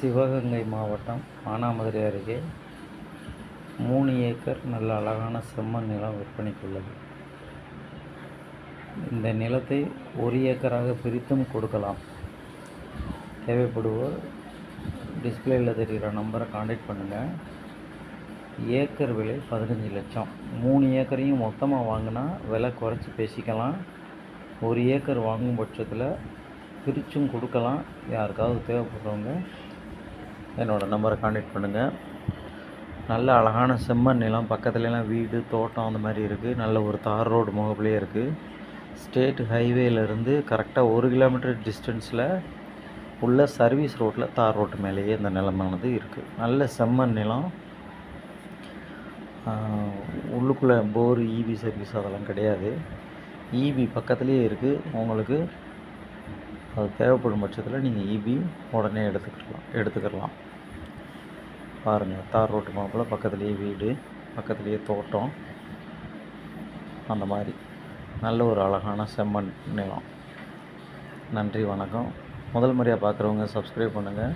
சிவகங்கை மாவட்டம் மானாமதுரை அருகே 3 ஏக்கர் நல்ல அழகான செம்மண் நிலம் விற்பனைக்கு உள்ளது. இந்த நிலத்தை 1 ஏக்கராக பிரித்தும் கொடுக்கலாம். தேவைப்படுவோர் டிஸ்பிளேயில் தெரிகிற நம்பரை காண்டாக்ட் பண்ணுங்கள். ஏக்கர் விலை 15 லட்சம். 3 ஏக்கரையும் மொத்தமாக வாங்கினா விலை குறைச்சி பேசிக்கலாம். 1 ஏக்கர் வாங்கும் பட்சத்தில் பிரித்தும் கொடுக்கலாம். யாருக்காவது தேவைப்படுறவங்க என்னோடய நம்பரை காண்டாக்ட் பண்ணுங்கள். நல்ல அழகான செம்மண் நிலம், பக்கத்துலலாம் வீடு தோட்டம் அந்த மாதிரி இருக்குது. நல்ல ஒரு தார் ரோடு முகப்புலேயே இருக்குது. ஸ்டேட் ஹைவேலேருந்து கரெக்டாக 1 கிலோமீட்டர் டிஸ்டன்ஸில் உள்ள சர்வீஸ் ரோட்டில் தார் ரோட்டு மேலேயே இந்த நிலமானது இருக்குது. நல்ல செம்மண் நிலம். உள்ளுக்குள்ளே போர் இபி சர்வீஸ் அதெல்லாம் கிடையாது. இபி பக்கத்துலேயே இருக்குது. உங்களுக்கு அது தேவைப்படும் பட்சத்தில் நீங்கள் இபி உடனே எடுத்துக்கலாம். பாருங்கள், தார் ரோட்டு மாப்பில் பக்கத்துலேயே வீடு, பக்கத்துலேயே தோட்டம், அந்த மாதிரி நல்ல ஒரு அழகான செம்மண் நிலம். நன்றி, வணக்கம். முதல் முறையாக பார்க்குறவங்க சப்ஸ்கிரைப் பண்ணுங்கள்.